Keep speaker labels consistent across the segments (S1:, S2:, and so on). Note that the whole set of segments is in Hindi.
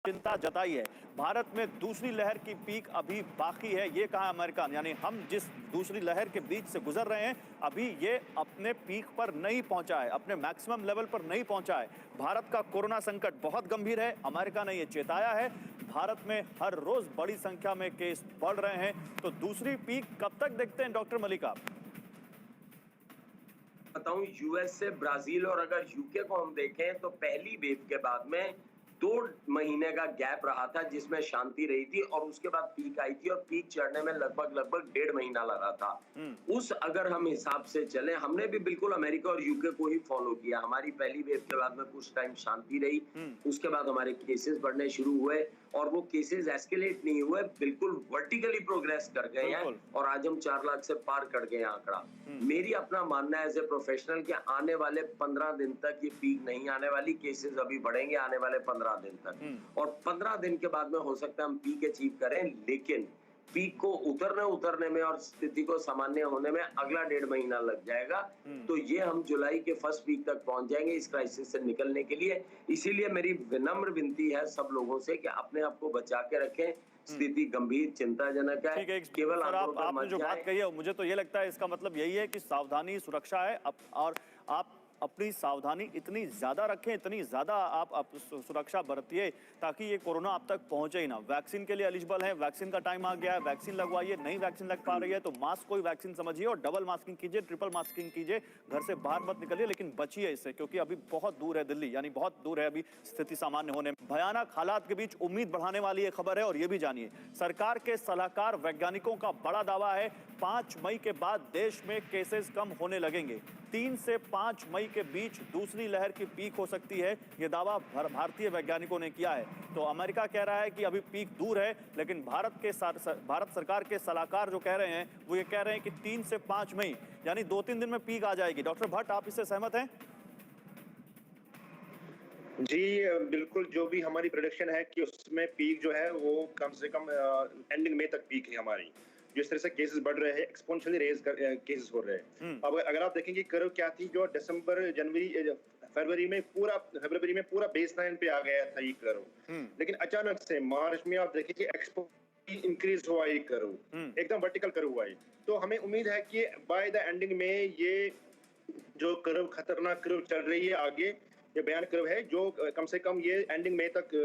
S1: चिंता जताई है। भारत में दूसरी लहर की पीक अभी बाकी है, ये कहा अमेरिका ने। यानी हम जिस दूसरी लहर के बीच से गुजर रहे हैं, अभी ये अपने पीक पर नहीं पहुंचा है, अपने मैक्सिमम लेवल पर नहीं पहुंचा है। भारत का कोरोना संकट बहुत गंभीर है, अमेरिका ने ये चेताया है। भारत में हर रोज बड़ी संख्या में केस बढ़ रहे हैं, तो दूसरी पीक कब तक देखते हैं डॉक्टर मलिक आप?
S2: बताऊं, यूएस से ब्राजील और अगर यूके को हम देखें तो पहली वेव के बाद में 2 महीने का गैप रहा था जिसमें शांति रही थी और उसके बाद पीक आई थी और पीक चढ़ने में लगभग 1.5 महीना लगा था। उस अगर हम हिसाब से चले, हमने भी बिल्कुल अमेरिका और यूके को ही फॉलो किया। हमारी पहली वेव के बाद में कुछ टाइम शांति रही, उसके बाद हमारे केसेस बढ़ने शुरू हुए और वो केसेस एस्केलेट नहीं हुए, बिल्कुल वर्टिकली प्रोग्रेस कर गए हैं और आज हम 4 लाख से पार कर गए आंकड़ा। मेरी अपना मानना है एज ए प्रोफेशनल कि आने वाले 15 दिन तक ये पीक नहीं आने वाली, केसेस अभी बढ़ेंगे आने वाले 15 दिन तक और 15 दिन के बाद में हो सकता है हम पीक अचीव करें, लेकिन पीक को उतरने में और स्थिति को सामान्य होने में अगला 1.5 महीना लग जाएगा। तो ये हम जुलाई के फर्स्ट वीक तक पहुंच जाएंगे इस क्राइसिस से निकलने के लिए। इसीलिए मेरी विनम्र विनती है सब लोगों से कि अपने आप को बचा के रखें। स्थिति गंभीर चिंताजनक है।
S1: केवल आपने जो बात कही है, मुझे तो ये लगता है इसका मतलब यही है कि सावधानी सुरक्षा है और आप अपनी सावधानी इतनी ज्यादा रखें, इतनी ज्यादा आप सुरक्षा बरतिए ताकि ये कोरोना आप तक पहुंचे ही ना। वैक्सीन के लिए एलिजिबल है, वैक्सीन का टाइम आ गया है, वैक्सीन लगवाइए। नहीं वैक्सीन लग पा रही है तो मास्क कोई वैक्सीन समझिए और डबल मास्किंग कीजिए, ट्रिपल मास्किंग कीजिए। घर से बाहर मत निकलिए, लेकिन बचिए इससे, क्योंकि अभी बहुत दूर है दिल्ली, यानी बहुत दूर है अभी स्थिति सामान्य होने में। भयानक हालात के बीच उम्मीद बढ़ाने वाली ये खबर है और ये भी जानिए, सरकार के सलाहकार वैज्ञानिकों का बड़ा दावा है 5 मई के बाद देश में केसेस कम होने लगेंगे। 3 से 5 मई के बीच दूसरी लहर की पीक हो सकती है, यह दावा भारतीय वैज्ञानिकों ने किया है। तो अमेरिका कह रहा है कि अभी पीक दूर है, लेकिन भारत सरकार के सलाहकार जो कह रहे हैं वो ये कह रहे हैं कि 3 से 5 मई यानी 2-3 दिन में पीक आ जाएगी। डॉक्टर भट्ट, आप इससे सहमत हैं?
S3: जी बिल्कुल, जो भी हमारी प्रेडिक्शन है कि उसमें पीक जो है वो कम से कम एंडिंग मई तक पीक है हमारी। जिस तरह से केसेस बढ़ रहे हैं, एक्सपोनेंशियली रेज केसेस हो रहे हैं। अब अगर आप देखेंगे कर्व क्या थी, जो दिसंबर जनवरी फरवरी में पूरा बेसलाइन पे आ गया था ये कर्व, लेकिन अचानक से मार्च में आप देखेंगे इंक्रीज हुआ ये कर्व, एकदम वर्टिकल कर्व हुआ है। तो हमें उम्मीद है कि बाय द एंडिंग में ये जो कर्व, खतरनाक कर्व चल रही है आगे, ये बयान कर्व है जो कम से कम ये एंडिंग मई तक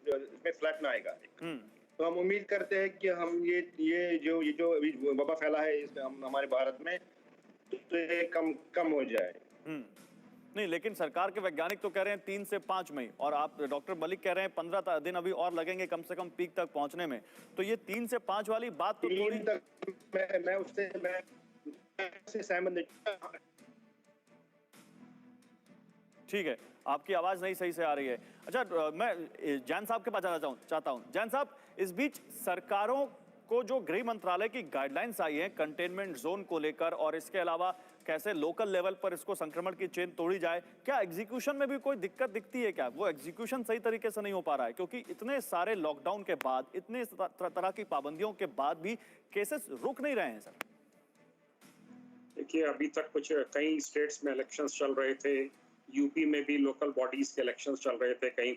S3: इसमें फ्लैट ना आएगा। तो हम उम्मीद करते हैं कि हम ये जो अभी वबा फैला है हमारे भारत में, तो ये कम हो जाए।
S1: नहीं, लेकिन सरकार के वैज्ञानिक तो कह रहे हैं 3 से 5 मई, और आप डॉक्टर मलिक कह रहे हैं 15 दिन अभी और लगेंगे कम से कम पीक तक पहुंचने में। तो ये 3 से 5 वाली बात तो थोड़ी
S3: मैं उससे सहमत नहीं।
S1: ठीक है, आपकी आवाज नहीं सही से आ रही है। अच्छा, मैं जैन साहब के पास जाना चाहता हूं। जैन साहब, इस बीच सरकारों को जो गृह मंत्रालय की गाइडलाइंस आई है कंटेनमेंट जोन को लेकर, और इसके अलावा कैसे लोकल लेवल पर इसको संक्रमण की चेन तोड़ी जाए, क्या एग्जीक्यूशन में भी कोई दिक्कत दिखती है? क्या वो एग्जीक्यूशन सही तरीके से नहीं हो पा रहा है? क्योंकि इतने सारे लॉकडाउन के बाद, इतने तरह की पाबंदियों के बाद भी केसेस रुक नहीं रहे हैं सर।
S4: देखिए, अभी तक कई स्टेट्स में इलेक्शंस चल रहे थे, यूपी में भी लोकल बॉडीज के इलेक्शंस चल रहे थे, कहीं